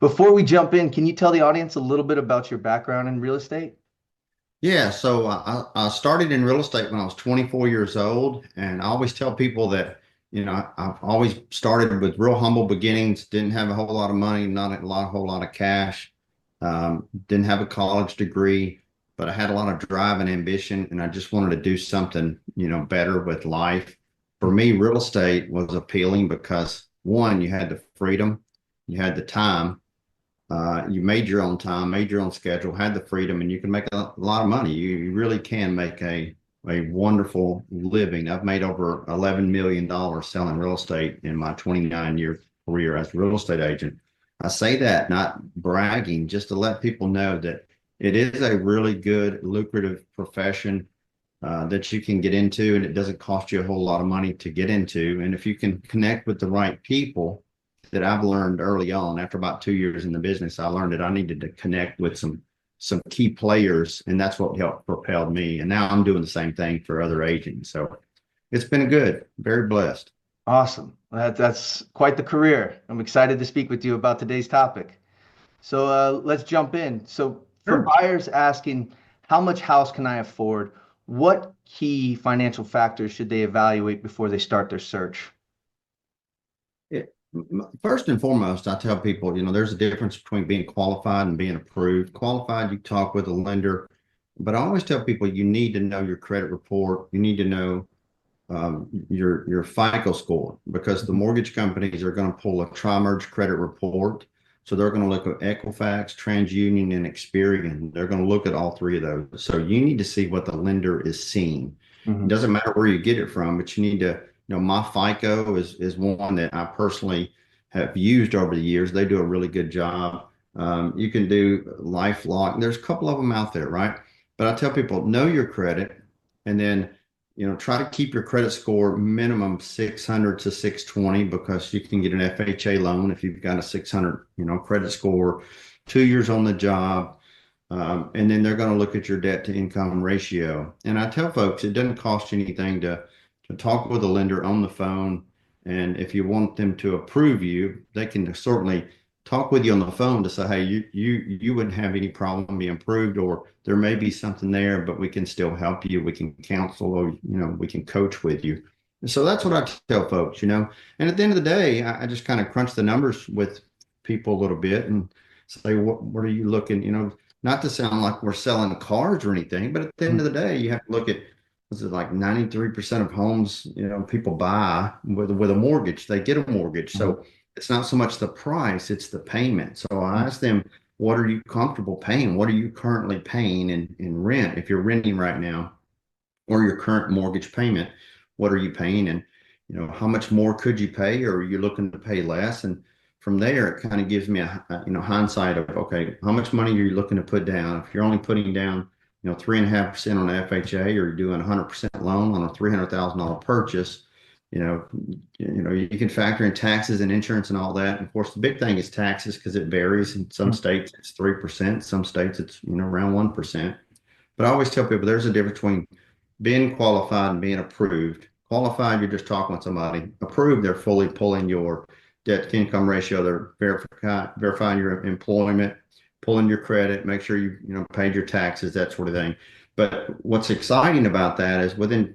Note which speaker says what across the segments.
Speaker 1: Before we jump in, can you tell the audience a little bit about your background in real estate?
Speaker 2: Yeah, so I started in real estate when I was 24 years old, and I always tell people that, I've always started with real humble beginnings, didn't have a whole lot of money, not whole lot of cash, didn't have a college degree, but I had a lot of drive and ambition, and I just wanted to do something, better with life. For me, real estate was appealing because one, you had the freedom, you had the time. You made your own time, made your own schedule, had the freedom, and you can make a lot of money. You really can make a wonderful living. I've made over $11 million selling real estate in my 29-year career as a real estate agent. I say that not bragging, just to let people know that it is a really good, lucrative profession that you can get into, and it doesn't cost you a whole lot of money to get into. And if you can connect with the right people, that I've learned early on, after about 2 years in the business, I learned that I needed to connect with some key players, and that's what helped propelled me. And now I'm doing the same thing for other agents. So it's been good, very blessed.
Speaker 1: Awesome. That's quite the career. I'm excited to speak with you about today's topic. So let's jump in. So for
Speaker 2: Sure.
Speaker 1: buyers asking, how much house can I afford? What key financial factors should they evaluate before they start their search?
Speaker 2: First and foremost, I tell people, there's a difference between being qualified and being approved. Qualified, you talk with a lender, but I always tell people you need to know your credit report. You need to know your FICO score, because the
Speaker 1: Mhm.
Speaker 2: mortgage companies are going to pull a tri-merge credit report. So they're going to look at Equifax, TransUnion, and Experian. They're going to look at all three of those. So you need to see what the lender is seeing. It
Speaker 1: Mhm.
Speaker 2: doesn't matter where you get it from, but you need to, my FICO is one that I personally have used over the years. They do a really good job. You can do LifeLock. There's a couple of them out there, right? But I tell people, know your credit, and then try to keep your credit score minimum 600 to 620, because you can get an FHA loan if you've got a 600, credit score, 2 years on the job. And then they're going to look at your debt to income ratio. And I tell folks it doesn't cost you anything to talk with a lender on the phone. And if you want them to approve you, they can certainly talk with you on the phone to say, hey, you wouldn't have any problem being approved, or there may be something there, but we can still help you. We can counsel, or we can coach with you. And so that's what I tell folks. And at the end of the day, I just kind of crunch the numbers with people a little bit and say, what are you looking, not to sound like we're selling cars or anything, but at the end of the day, you have to look at, was it like 93% of homes, people buy with a mortgage, they get a mortgage.
Speaker 1: Mhm.
Speaker 2: So it's not so much the price, it's the payment. So I ask them, what are you comfortable paying? What are you currently paying in rent? If you're renting right now, or your current mortgage payment, what are you paying? And, how much more could you pay, or are you looking to pay less? And from there, it kind of gives me hindsight of, okay, how much money are you looking to put down? If you're only putting down, 3.5% on FHA, or you're doing 100% loan on a $300,000 purchase, you can factor in taxes and insurance and all that. And of course, the big thing is taxes, because it varies. In some states, it's 3%. Some states, it's, around 1%. But I always tell people there's a difference between being qualified and being approved. Qualified, you're just talking with somebody. Approved, they're fully pulling your debt to income ratio. They're verifying your employment, pulling your credit, make sure you paid your taxes, that sort of thing. But what's exciting about that is within,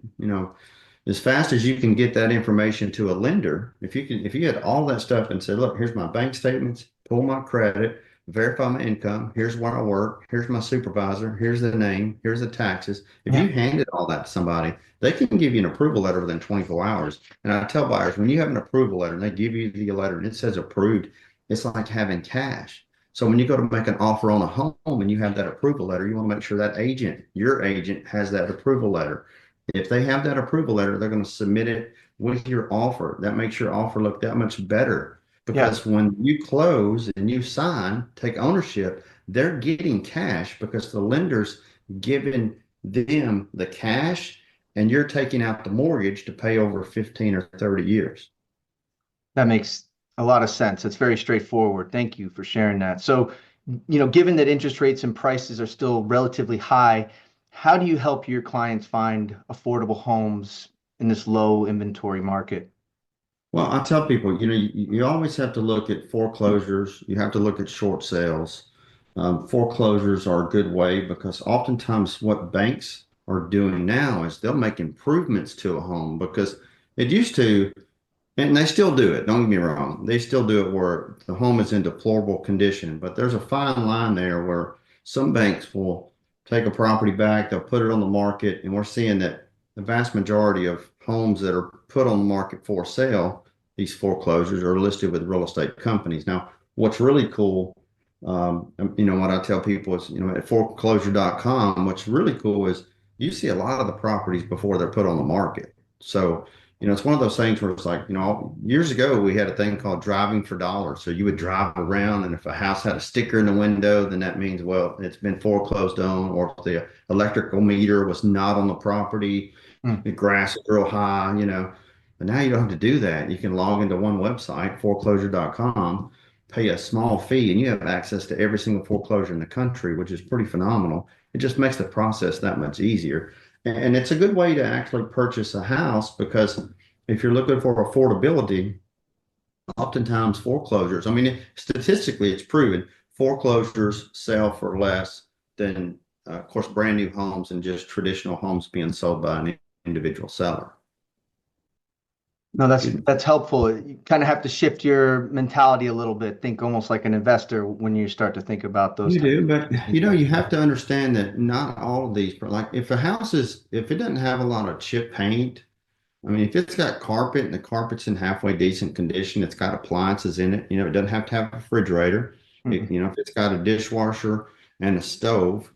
Speaker 2: as fast as you can get that information to a lender, if you get all that stuff and say, look, here's my bank statements, pull my credit, verify my income, here's where I work, here's my supervisor, here's the name, here's the taxes. If
Speaker 1: Yeah.
Speaker 2: you handed all that to somebody, they can give you an approval letter within 24 hours. And I tell buyers, when you have an approval letter and they give you the letter and it says approved, it's like having cash. So when you go to make an offer on a home and you have that approval letter, you want to make sure that your agent has that approval letter. If they have that approval letter, they're going to submit it with your offer. That makes your offer look that much better,
Speaker 1: Yeah.
Speaker 2: because when you close and you sign, take ownership, they're getting cash because the lender's giving them the cash, and you're taking out the mortgage to pay over 15 or 30 years.
Speaker 1: That makes a lot of sense. It's very straightforward. Thank you for sharing that. So, given that interest rates and prices are still relatively high, how do you help your clients find affordable homes in this low inventory market?
Speaker 2: Well, I tell people, you always have to look at foreclosures. You have to look at short sales. Foreclosures are a good way because oftentimes what banks are doing now is they'll make improvements to a home because it used to. And they still do it. Don't get me wrong. They still do it where the home is in deplorable condition. But there's a fine line there where some banks will take a property back, they'll put it on the market, and we're seeing that the vast majority of homes that are put on the market for sale, these foreclosures are listed with real estate companies. Now, what's really cool, what I tell people is, at foreclosure.com, what's really cool is you see a lot of the properties before they're put on the market. So it's one of those things where it's like, years ago we had a thing called driving for dollars. So you would drive around, and if a house had a sticker in the window, then that means, well, it's been foreclosed on, or if the electrical meter was not on the property,
Speaker 1: Hmm.
Speaker 2: the grass is real high. But now you don't have to do that. You can log into one website, foreclosure.com, pay a small fee, and you have access to every single foreclosure in the country, which is pretty phenomenal. It just makes the process that much easier. And it's a good way to actually purchase a house because if you're looking for affordability, oftentimes foreclosures, I mean, statistically, it's proven foreclosures sell for less than, of course, brand new homes and just traditional homes being sold by an individual seller.
Speaker 1: No, that's helpful. You kind of have to shift your mentality a little bit. Think almost like an investor when you start to think about those
Speaker 2: You
Speaker 1: types
Speaker 2: do, but
Speaker 1: of things.
Speaker 2: you have to understand that not all of these, like if it doesn't have a lot of chip paint, I mean, if it's got carpet and the carpet's in halfway decent condition, it's got appliances in it, it doesn't have to have a refrigerator.
Speaker 1: Mhm.
Speaker 2: If it's got a dishwasher and a stove,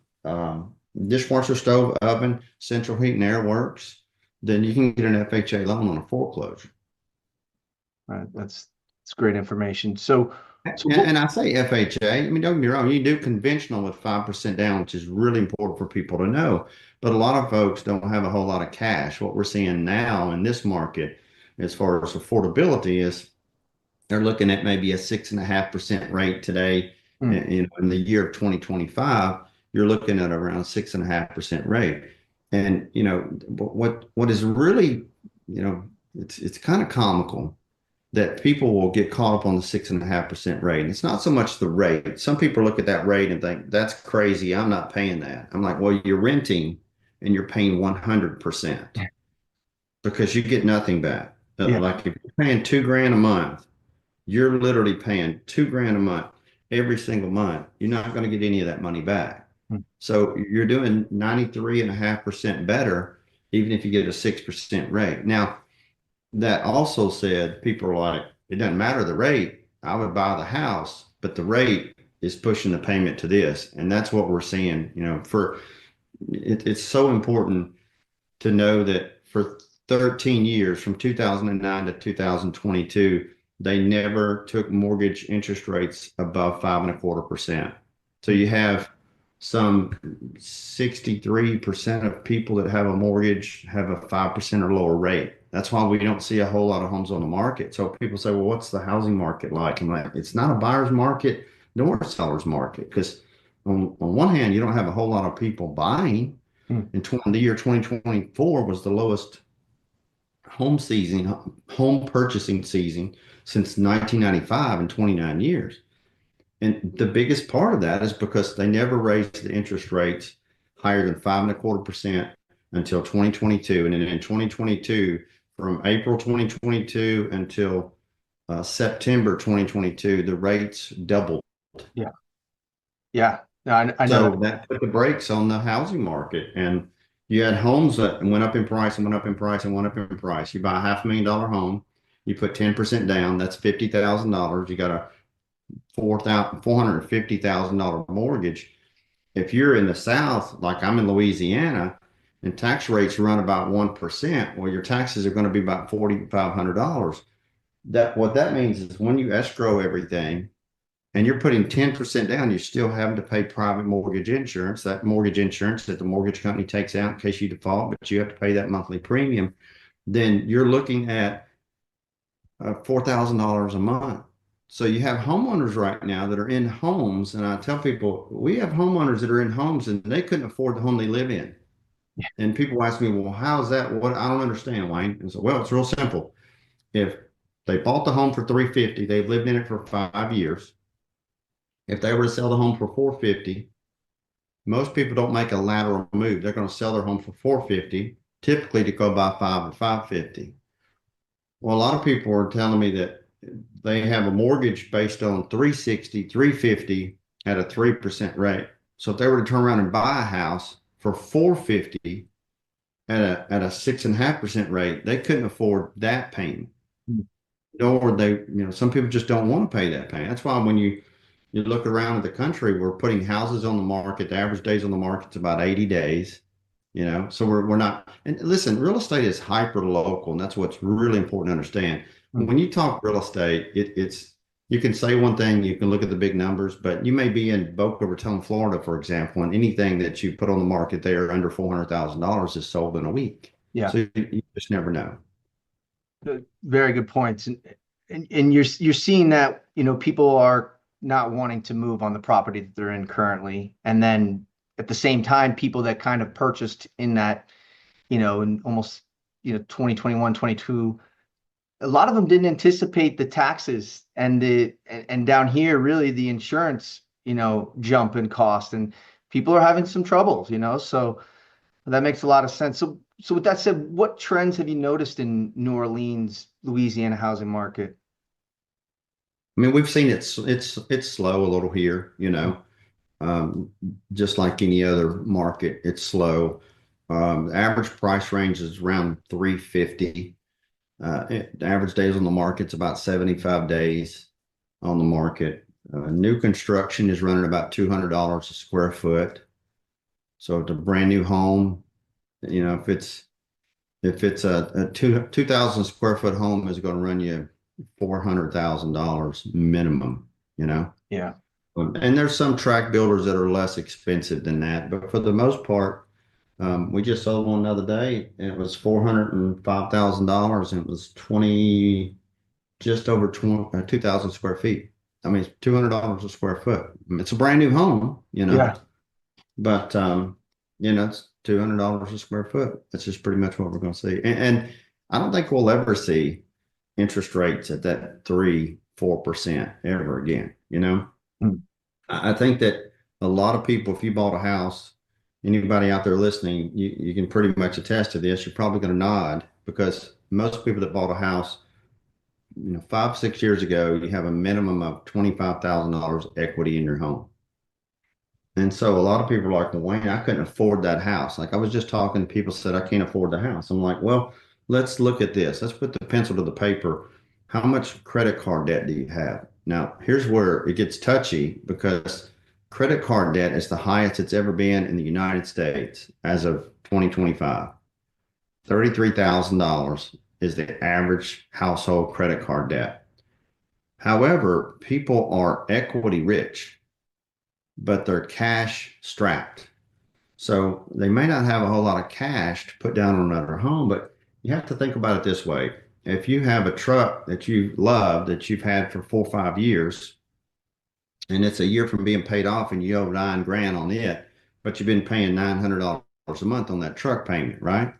Speaker 2: dishwasher, stove, oven, central heat and air works, then you can get an FHA loan on a foreclosure.
Speaker 1: Right. That's great information. So
Speaker 2: And I say FHA, I mean, don't get me wrong, you do conventional with 5% down, which is really important for people to know. But a lot of folks don't have a whole lot of cash. What we're seeing now in this market, as far as affordability, is they're looking at maybe a 6.5% rate today.
Speaker 1: mm,
Speaker 2: In the year of 2025, you're looking at around 6.5% rate. And what is really, it's kind of comical that people will get caught up on the 6.5% rate. And it's not so much the rate. Some people look at that rate and think, that's crazy. I'm not paying that. I'm like, well, you're renting and you're paying 100% because you get nothing back.
Speaker 1: yeah.
Speaker 2: Like if you're paying 2 grand a month, you're literally paying 2 grand a month every single month. You're not going to get any of that money back.
Speaker 1: Mm.
Speaker 2: So you're doing 93.5% better, even if you get a 6% rate. Now, that also said, people are like, it doesn't matter the rate. I would buy the house, but the rate is pushing the payment to this. And that's what we're seeing, it's so important to know that for 13 years, from 2009 to 2022, they never took mortgage interest rates above 5.25%. So
Speaker 1: Mm.
Speaker 2: you have some 63% of people that have a mortgage have a 5% or lower rate. That's why we don't see a whole lot of homes on the market. So people say, well, what's the housing market like? And like, it's not a buyer's market nor a seller's market because on one hand, you don't have a whole lot of people buying.
Speaker 1: Mm.
Speaker 2: The year 2024 was the lowest home purchasing season since 1995 in 29 years. And the biggest part of that is because they never raised the interest rates higher than 5.25% until 2022. And then in 2022, from April 2022 until September 2022, the rates doubled.
Speaker 1: Yeah. Yeah. No, I know
Speaker 2: So
Speaker 1: that.
Speaker 2: that put the brakes on the housing market. And you had homes that went up in price and went up in price and went up in price. You buy a $500,000 home, you put 10% down, that's $50,000. You got a $450,000 mortgage. If you're in the South, like I'm in Louisiana, and tax rates run about 1%, well, your taxes are going to be about $4,500. What that means is when you escrow everything, and you're putting 10% down, you're still having to pay private mortgage insurance, that mortgage insurance that the mortgage company takes out in case you default, but you have to pay that monthly premium. Then you're looking at $4,000 a month. So you have homeowners right now that are in homes, and I tell people we have homeowners that are in homes and they couldn't afford the home they live in. And people ask me, well, how's that? What I don't understand, Wayne. And so, well, it's real simple. If They bought the home for 350. They've lived in it for 5 years. If they were to sell the home for 450, most people don't make a lateral move. They're going to sell their home for 450, typically to go buy five or 550. Well, a lot of people are telling me that they have a mortgage based on 360, 350 at a 3% rate. So if they were to turn around and buy a house for 450 at a 6.5% rate, they couldn't afford that payment.
Speaker 1: Mm.
Speaker 2: Nor they, some people just don't want to pay that payment. That's why when you look around at the country, we're putting houses on the market. The average days on the market is about 80 days. So we're not, and listen, real estate is hyper local, and that's what's really important to understand.
Speaker 1: Mm.
Speaker 2: When you talk real estate, it's you can say one thing, you can look at the big numbers, but you may be in Boca Raton, Florida, for example, and anything that you put on the market there under $400,000 is sold in a week.
Speaker 1: Yeah.
Speaker 2: So you just never know.
Speaker 1: Very good points. And you're seeing that, people are not wanting to move on the property that they're in currently. And then at the same time, people that kind of purchased in that, in almost, 2021, 22, a lot of them didn't anticipate the taxes and down here, really the insurance, jump in cost, and people are having some troubles, so that makes a lot of sense. So with that said, what trends have you noticed in New Orleans, Louisiana housing market?
Speaker 2: I mean, we've seen it's slow a little here, um, just like any other market, it's slow. The average price range is around 350. The average days on the market's about 75 days on the market. New construction is running about $200 a square foot. So it's a brand new home. If it's a 2,000 square foot home is going to run you $400,000 minimum. You know.
Speaker 1: Yeah.
Speaker 2: And there's some track builders that are less expensive than that, but for the most part, we just sold one the other day, and it was $405,000, and it was just over 2,000 square feet. I mean, it's $200 a square foot. It's a brand new home,
Speaker 1: Yeah.
Speaker 2: but it's $200 a square foot. That's just pretty much what we're going to see. And I don't think we'll ever see interest rates at that 3-4% ever again.
Speaker 1: Mm.
Speaker 2: I think that a lot of people, if you bought a house, anybody out there listening, you can pretty much attest to this. You're probably going to nod because most people that bought a house, 5, 6 years ago, you have a minimum of $25,000 equity in your home. And so a lot of people are like, well, Wayne, I couldn't afford that house. Like I was just talking, people said, I can't afford the house. I'm like, well, let's look at this. Let's put the pencil to the paper. How much credit card debt do you have? Now, here's where it gets touchy because credit card debt is the highest it's ever been in the United States as of 2025. $33,000 is the average household credit card debt. However, people are equity rich, but they're cash strapped. So they may not have a whole lot of cash to put down on another home, but you have to think about it this way. If you have a truck that you love that you've had for 4 or 5 years, and it's a year from being paid off and you owe 9 grand on it, but you've been paying $900 a month on that truck payment, right?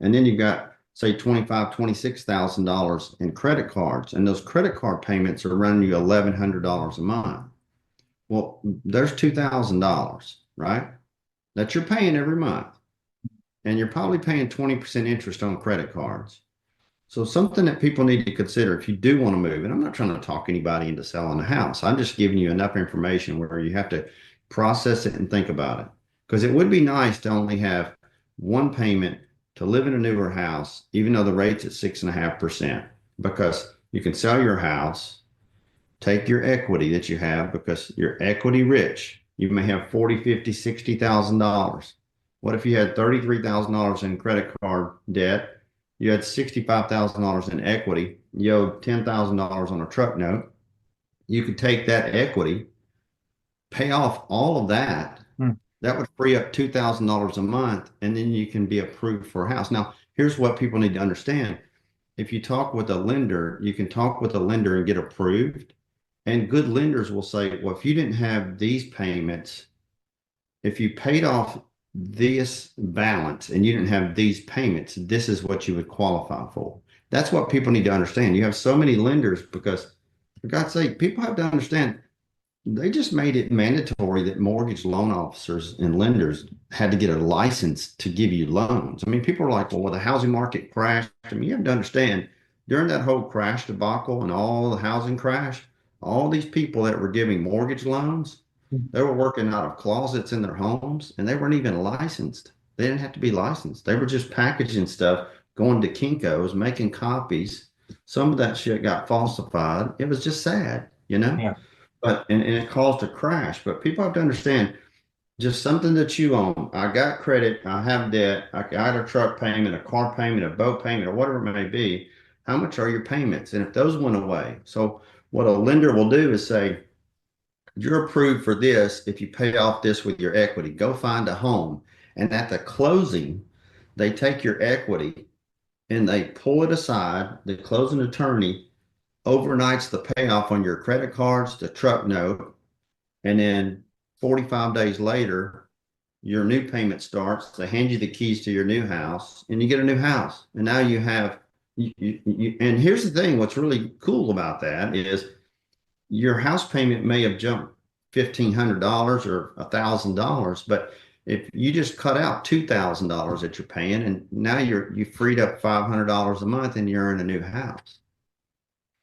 Speaker 2: And then you've got, say, $26,000 in credit cards, and those credit card payments are running you $1,100 a month. Well, there's $2,000, right? That you're paying every month. And you're probably paying 20% interest on credit cards. So something that people need to consider if you do want to move, and I'm not trying to talk anybody into selling a house. I'm just giving you enough information where you have to process it and think about it. Because it would be nice to only have one payment to live in a newer house, even though the rate's at 6.5%, because you can sell your house, take your equity that you have because you're equity rich. You may have 40, 50, $60,000. What if you had $33,000 in credit card debt? You had $65,000 in equity. You owed $10,000 on a truck note. You could take that equity, pay off all of that.
Speaker 1: Mm.
Speaker 2: That would free up $2,000 a month, and then you can be approved for a house. Now, here's what people need to understand. If you talk with a lender, you can talk with a lender and get approved. And good lenders will say, well, if you didn't have these payments, if you paid off this balance and you didn't have these payments, this is what you would qualify for. That's what people need to understand. You have so many lenders because, for God's sake, people have to understand they just made it mandatory that mortgage loan officers and lenders had to get a license to give you loans. I mean, people are like, well, the housing market crashed. I mean, you have to understand during that whole crash debacle and all the housing crash, all these people that were giving mortgage loans, they were working out of closets in their homes and they weren't even licensed. They didn't have to be licensed. They were just packaging stuff, going to Kinko's, making copies. Some of that shit got falsified. It was just sad, you know?
Speaker 1: Yeah.
Speaker 2: But and it caused a crash. But people have to understand just something that you own. I got credit, I have debt, I got a truck payment, a car payment, a boat payment, or whatever it may be. How much are your payments? And if those went away, so what a lender will do is say, you're approved for this if you pay off this with your equity. Go find a home. And at the closing, they take your equity and they pull it aside. The closing attorney overnights the payoff on your credit cards, the truck note, and then 45 days later, your new payment starts. They hand you the keys to your new house, and you get a new house. And now you have, and here's the thing, what's really cool about that is your house payment may have jumped $1,500 or $1,000, but if you just cut out $2,000 that you're paying, and now you freed up $500 a month, and you're in a new house.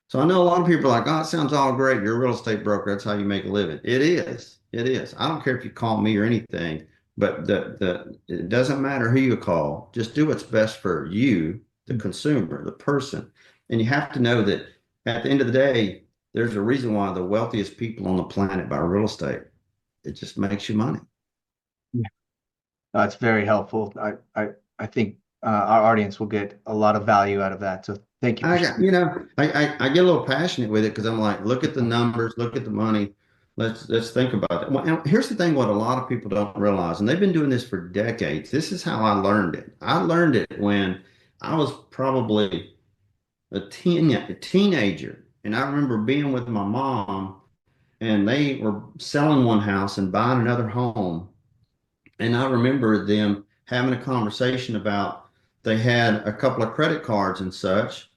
Speaker 2: So I know a lot of people are like, oh, it sounds all great. You're a real estate broker. That's how you make a living. It is. It is. I don't care if you call me or anything, but it doesn't matter who you call. Just do what's best for you, the consumer, the person. And you have to know that at the end of the day, there's a reason why the wealthiest people on the planet buy real estate. It just makes you money.
Speaker 1: Yeah. That's very helpful. I think our audience will get a lot of value out of that. So thank you for
Speaker 2: I got,
Speaker 1: sharing.
Speaker 2: you know, I get a little passionate with it because I'm like, look at the numbers, look at the money. Let's think about it. Well, and here's the thing, what a lot of people don't realize, and they've been doing this for decades. This is how I learned it. I learned it when I was probably a teenager. And I remember being with my mom and they were selling one house and buying another home. And I remember them having a conversation about they had a couple of credit cards and such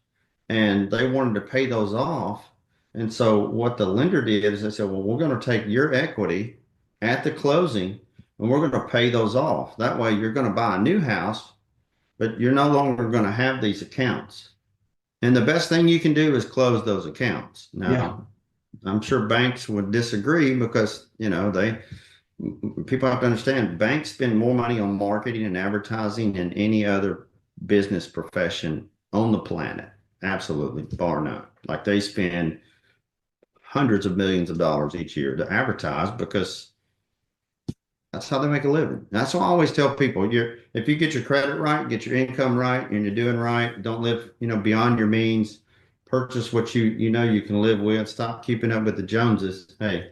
Speaker 2: and they wanted to pay those off. And so what the lender did is they said, well, we're going to take your equity at the closing and we're going to pay those off. That way you're going to buy a new house, but you're no longer going to have these accounts. And the best thing you can do is close those accounts.
Speaker 1: Yeah.
Speaker 2: Now, I'm sure banks would disagree because, people have to understand banks spend more money on marketing and advertising than any other business profession on the planet. Absolutely, bar none. Like they spend hundreds of millions of dollars each year to advertise because that's how they make a living. That's why I always tell people, if you get your credit right, get your income right, and you're doing right, don't live, beyond your means, purchase what you can live with, stop keeping up with the Joneses. Hey,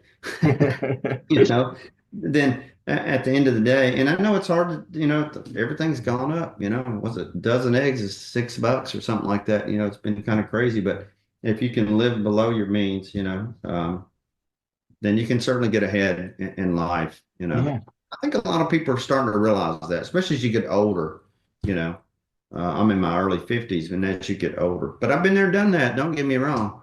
Speaker 2: you know, then at the end of the day, and I know it's hard to, everything's gone up, was it a dozen eggs is $6 or something like that. It's been kind of crazy, but if you can live below your means, then you can certainly get ahead in life.
Speaker 1: Yeah.
Speaker 2: I think a lot of people are starting to realize that, especially as you get older, you know. I'm in my early 50s, and as you get older, but I've been there, done that. Don't get me wrong.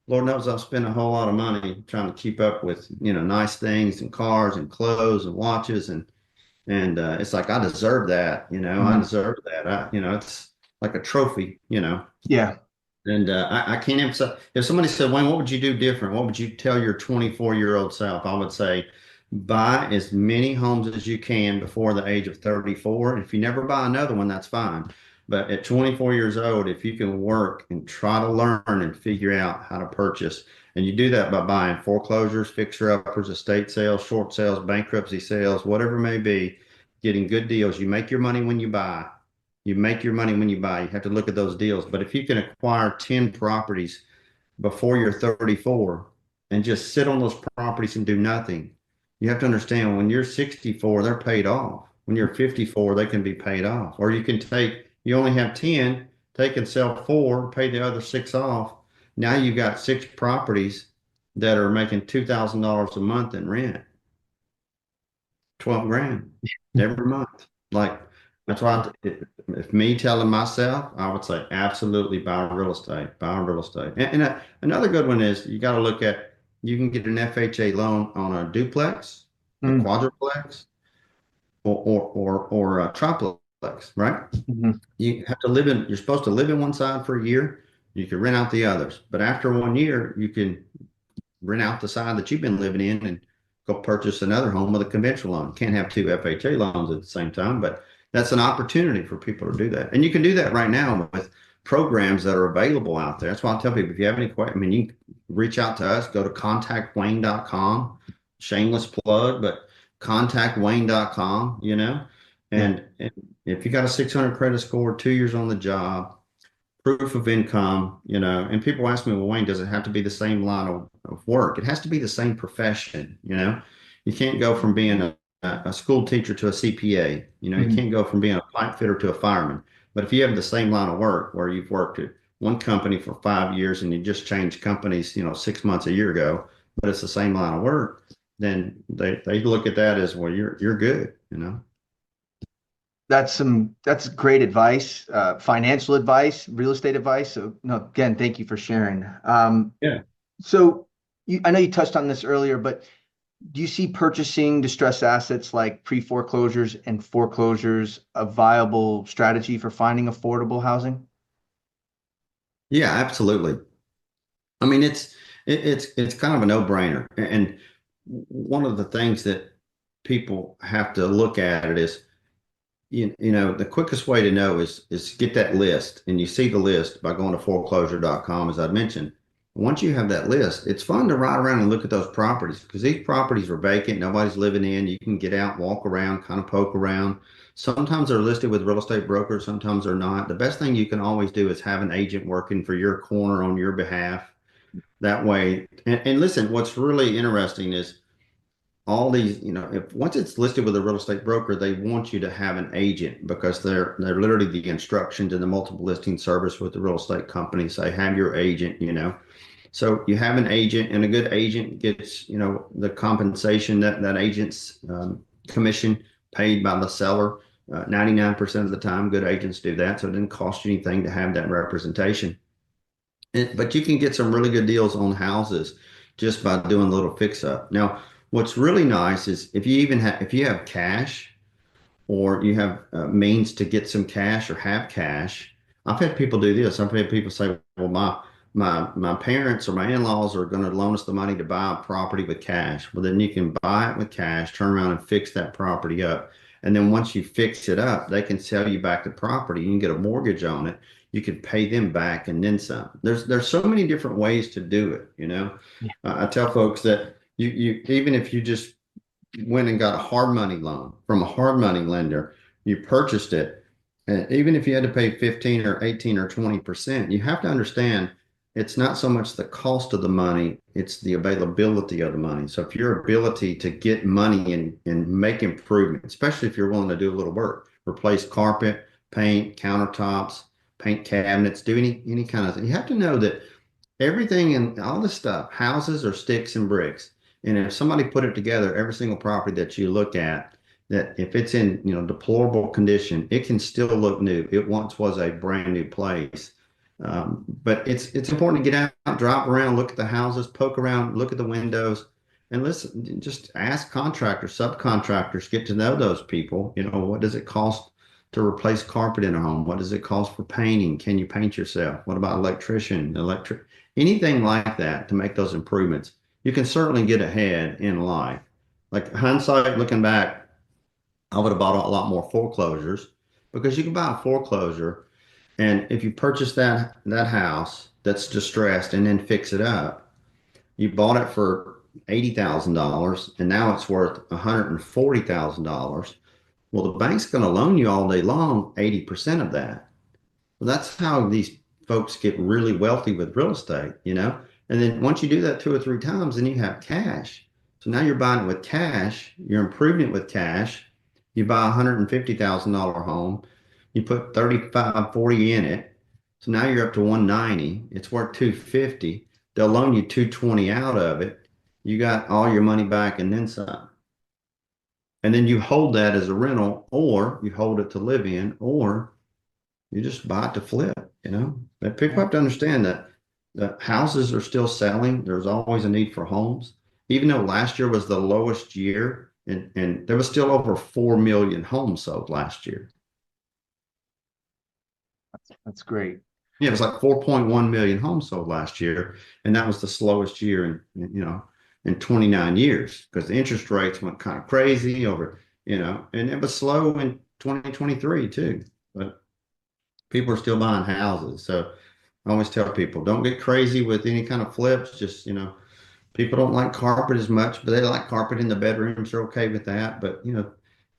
Speaker 2: Lord knows I've spent a whole lot of money trying to keep up with, nice things and cars and clothes and watches and it's like I deserve that, I
Speaker 1: Mhm.
Speaker 2: deserve that. It's like a trophy.
Speaker 1: Yeah.
Speaker 2: And I can't emphasize. If somebody said, Wayne, what would you do different? What would you tell your 24-year-old self? I would say, buy as many homes as you can before the age of 34. And if you never buy another one, that's fine. But at 24 years old, if you can work and try to learn and figure out how to purchase, and you do that by buying foreclosures, fixer-uppers, estate sales, short sales, bankruptcy sales, whatever it may be, getting good deals. You make your money when you buy. You make your money when you buy. You have to look at those deals. But if you can acquire 10 properties before you're 34 and just sit on those properties and do nothing, you have to understand when you're 64, they're paid off. When you're 54, they can be paid off. Or you only have 10, take and sell four, pay the other six off. Now you've got six properties that are making $2,000 a month in rent, 12 grand every month. Like, That's why if me telling myself, I would say absolutely buy real estate, buy real estate. And another good one is you got to look at, you can get an FHA loan on a duplex, a
Speaker 1: Mm,
Speaker 2: quadruplex, or a triplex, right?
Speaker 1: mhm.
Speaker 2: You have to you're supposed to live in one side for a year. You can rent out the others. But after 1 year, you can rent out the side that you've been living in and go purchase another home with a conventional loan. Can't have two FHA loans at the same time, but that's an opportunity for people to do that. And you can do that right now with programs that are available out there. That's why I tell people if you have any questions, I mean, you can reach out to us, go to contactwayne.com. Shameless plug, but contactwayne.com,
Speaker 1: Yeah.
Speaker 2: and if you got a 600 credit score, 2 years on the job, proof of income, and people ask me, well, Wayne, does it have to be the same line of work? It has to be the same profession. You can't go from being a school teacher to a CPA. You
Speaker 1: Mhm.
Speaker 2: can't go from being a pipe fitter to a fireman. But if you have the same line of work where you've worked at one company for 5 years and you just changed companies, 6 months, a year ago, but it's the same line of work, then they look at that as, well, you're good.
Speaker 1: That's great advice, financial advice, real estate advice. So no, again, thank you for sharing.
Speaker 2: Yeah.
Speaker 1: So I know you touched on this earlier, but do you see purchasing distressed assets like pre-foreclosures and foreclosures a viable strategy for finding affordable housing?
Speaker 2: Yeah, absolutely. I mean, it's kind of a no-brainer. And one of the things that people have to look at it is, the quickest way to know is get that list. And you see the list by going to foreclosure.com, as I mentioned. Once you have that list, it's fun to ride around and look at those properties because these properties are vacant, nobody's living in. You can get out, walk around, kind of poke around. Sometimes they're listed with real estate brokers, sometimes they're not. The best thing you can always do is have an agent working for your corner on your behalf that way. And listen, what's really interesting is all these, if once it's listed with a real estate broker, they want you to have an agent because they're literally the instructions in the multiple listing service with the real estate company say have your agent. So you have an agent, and a good agent gets, the compensation that agent's commission paid by the seller. 99% of the time, good agents do that. So it didn't cost you anything to have that representation. But you can get some really good deals on houses just by doing a little fix up. Now, what's really nice is if you have cash or you have means to get some cash or have cash. I've had people do this. I've had people say, "Well, my parents or my in-laws are going to loan us the money to buy a property with cash." Well, then you can buy it with cash, turn around and fix that property up. And then once you fix it up, they can sell you back the property. You can get a mortgage on it. You can pay them back and then some. There's so many different ways to do it.
Speaker 1: Yeah.
Speaker 2: I tell folks that you even if you just went and got a hard money loan from a hard money lender, you purchased it, and even if you had to pay 15 or 18 or 20%, you have to understand it's not so much the cost of the money, it's the availability of the money. So if your ability to get money and make improvement, especially if you're willing to do a little work, replace carpet, paint, countertops, paint cabinets, do any kind of thing, you have to know that everything and all this stuff, houses are sticks and bricks. And if somebody put it together, every single property that you look at, that if it's in, deplorable condition, it can still look new. It once was a brand new place. But it's important to get out, drive around, look at the houses, poke around, look at the windows, and listen, just ask contractors, subcontractors, get to know those people. What does it cost to replace carpet in a home? What does it cost for painting? Can you paint yourself? What about electric? Anything like that to make those improvements, you can certainly get ahead in life. Like hindsight, looking back, I would have bought a lot more foreclosures because you can buy a foreclosure, and if you purchase that house that's distressed and then fix it up, you bought it for $80,000 and now it's worth $140,000. Well, the bank's going to loan you all day long 80% of that. Well, that's how these folks get really wealthy with real estate. And then once you do that two or three times, then you have cash. So now you're buying it with cash, you're improving it with cash. You buy a $150,000 home, you put 35, 40 in it. So now you're up to 190. It's worth 250. They'll loan you 220 out of it. You got all your money back and then some. and then you hold that as a rental, or you hold it to live in, or you just buy it to flip, you know. But people
Speaker 1: Yeah.
Speaker 2: have to understand that the houses are still selling. There's always a need for homes. Even though last year was the lowest year, and there was still over 4 million homes sold last year.
Speaker 1: That's great.
Speaker 2: Yeah, it was like 4.1 million homes sold last year, and that was the slowest year in 29 years because the interest rates went kind of crazy over, and it was slow in 2023 too. But people are still buying houses. So I always tell people, don't get crazy with any kind of flips. Just, people don't like carpet as much, but they like carpet in the bedrooms. They're okay with that. But,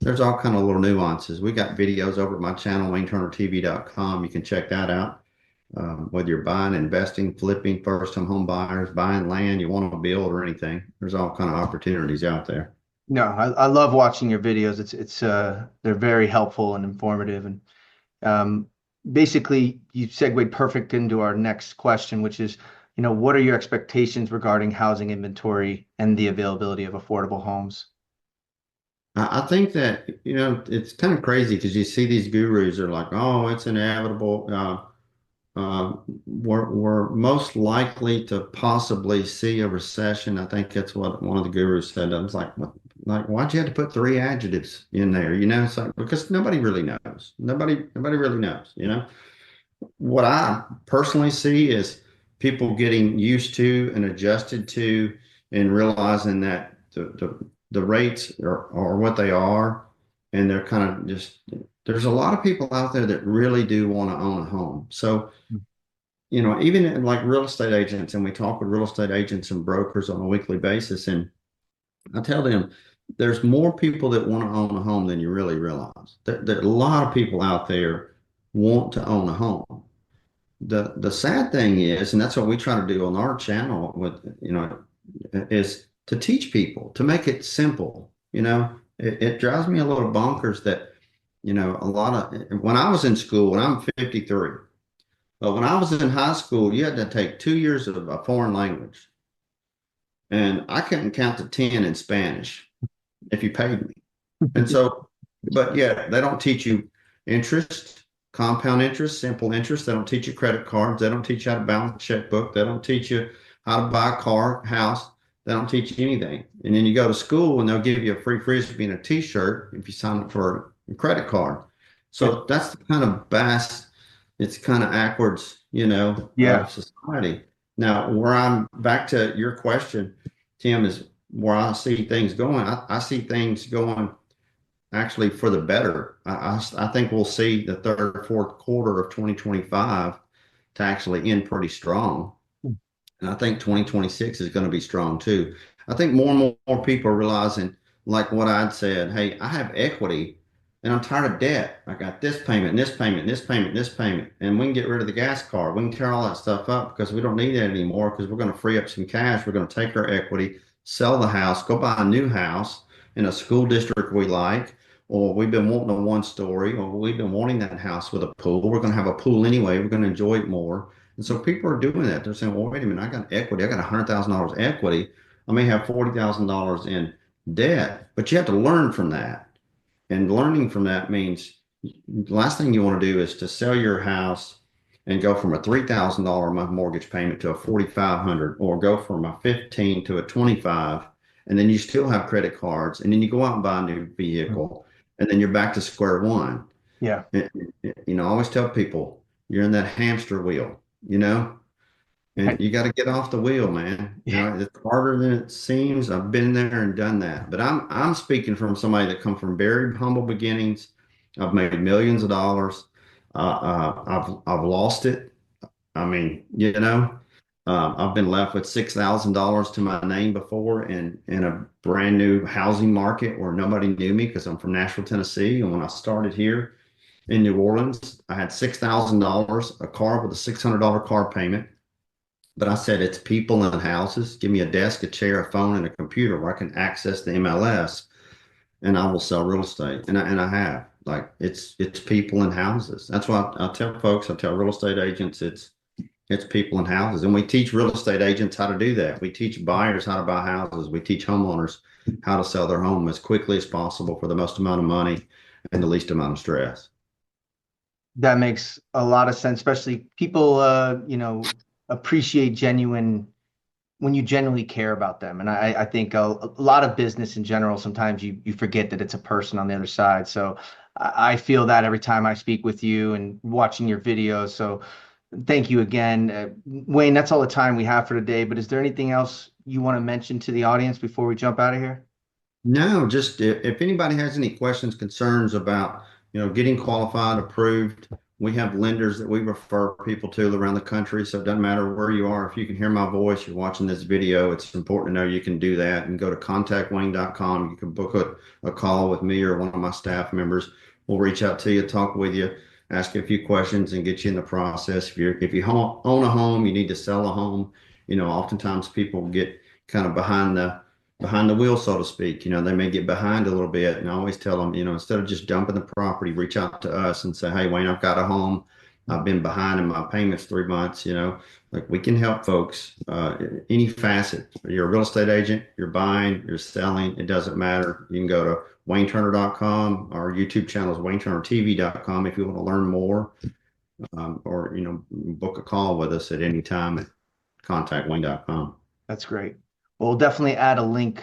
Speaker 2: there's all kind of little nuances. We got videos over at my channel, WayneTurnerTV.com. You can check that out. Whether you're buying, investing, flipping, first-time home buyers, buying land, you want to build or anything, there's all kind of opportunities out there.
Speaker 1: No, I love watching your videos. They're very helpful and informative. And um, basically, you segued perfect into our next question, which is, what are your expectations regarding housing inventory and the availability of affordable homes?
Speaker 2: I think that, it's kind of crazy because you see these gurus are like, oh, it's inevitable. We're most likely to possibly see a recession. I think that's what one of the gurus said. I was like, what, like, why'd you have to put three adjectives in there? It's like because nobody really knows. Nobody really knows. What I personally see is people getting used to and adjusted to and realizing that the rates are what they are, and they're kind of just there's a lot of people out there that really do want to own a home. So even in like real estate agents, and we talk with real estate agents and brokers on a weekly basis, and I tell them there's more people that want to own a home than you really realize. There are a lot of people out there want to own a home. The sad thing is, and that's what we try to do on our channel is to teach people to make it simple. It drives me a little bonkers that, a lot of when I was in school, and I'm 53. But when I was in high school, you had to take 2 years of a foreign language. And I couldn't count to 10 in Spanish if you paid me. And so, but yeah, they don't teach you interest, compound interest, simple interest. They don't teach you credit cards. They don't teach you how to balance a checkbook. They don't teach you how to buy a car, house. They don't teach you anything. And then you go to school and they'll give you a free frisbee and a t-shirt if you sign up for a credit card.
Speaker 1: Yeah.
Speaker 2: So that's the kind of it's kind of backwards,
Speaker 1: Yeah.
Speaker 2: of society. Now, where I'm back to your question, Tim, is where I see things going. I see things going actually for the better. I think we'll see the third, fourth quarter of 2025 to actually end pretty strong. And I think 2026 is going to be strong too. I think more and more people are realizing, like what I'd said, hey, I have equity and I'm tired of debt. I got this payment, and this payment, and this payment, and this payment. And we can get rid of the gas card. We can tear all that stuff up because we don't need that anymore because we're going to free up some cash. We're going to take our equity, sell the house, go buy a new house in a school district we like, or we've been wanting a one story, or we've been wanting that house with a pool. We're going to have a pool anyway. We're going to enjoy it more. And so people are doing that. They're saying, well, wait a minute, I got equity. I got $100,000 equity. I may have $40,000 in debt, but you have to learn from that. And learning from that means the last thing you want to do is to sell your house and go from a $3,000 a month mortgage payment to a 4,500, or go from a 15 to a 25, and then you still have credit cards, and then you go out and buy a new vehicle, and then you're back to square one.
Speaker 1: Yeah.
Speaker 2: I always tell people you're in that hamster wheel, and you got to get off the wheel, man.
Speaker 1: Yeah.
Speaker 2: It's harder than it seems. I've been there and done that. But I'm speaking from somebody that come from very humble beginnings. I've made millions of dollars. I've lost it. I mean, I've been left with $6,000 to my name before in a brand new housing market where nobody knew me because I'm from Nashville, Tennessee. And when I started here in New Orleans, I had $6,000, a car with a $600 car payment. But I said, it's people and houses. Give me a desk, a chair, a phone, and a computer where I can access the MLS, and I will sell real estate. And I have. Like it's people and houses. That's why I tell folks, I tell real estate agents, it's people and houses. And we teach real estate agents how to do that. We teach buyers how to buy houses. We teach homeowners how to sell their home as quickly as possible for the most amount of money and the least amount of stress.
Speaker 1: That makes a lot of sense, especially people, appreciate genuine when you genuinely care about them. And I think a lot of business in general, sometimes you forget that it's a person on the other side. So I feel that every time I speak with you and watching your videos. So thank you again. Wayne, that's all the time we have for today. But is there anything else you want to mention to the audience before we jump out of here?
Speaker 2: No, just if anybody has any questions, concerns about, getting qualified, approved, we have lenders that we refer people to around the country. So it doesn't matter where you are. If you can hear my voice, you're watching this video, it's important to know you can do that and go to contactwayne.com. You can book a call with me or one of my staff members. We'll reach out to you, talk with you, ask you a few questions and get you in the process. If you own a home, you need to sell a home. Oftentimes people get kind of behind the wheel, so to speak. They may get behind a little bit. And I always tell them, instead of just dumping the property, reach out to us and say, hey, Wayne, I've got a home. I've been behind in my payments 3 months. Like we can help folks any facet. You're a real estate agent, you're buying, you're selling, it doesn't matter. You can go to wayneturner.com. Our YouTube channel is wayneturnertv.com if you want to learn more, or, book a call with us at any time at contactwayne.com.
Speaker 1: That's great. We'll definitely add a link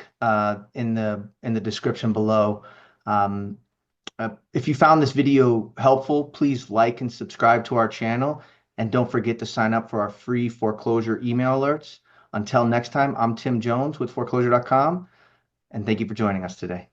Speaker 1: in the description below. Um, if you found this video helpful, please like and subscribe to our channel. And don't forget to sign up for our free foreclosure email alerts. Until next time, I'm Tim Jones with foreclosure.com. And thank you for joining us today.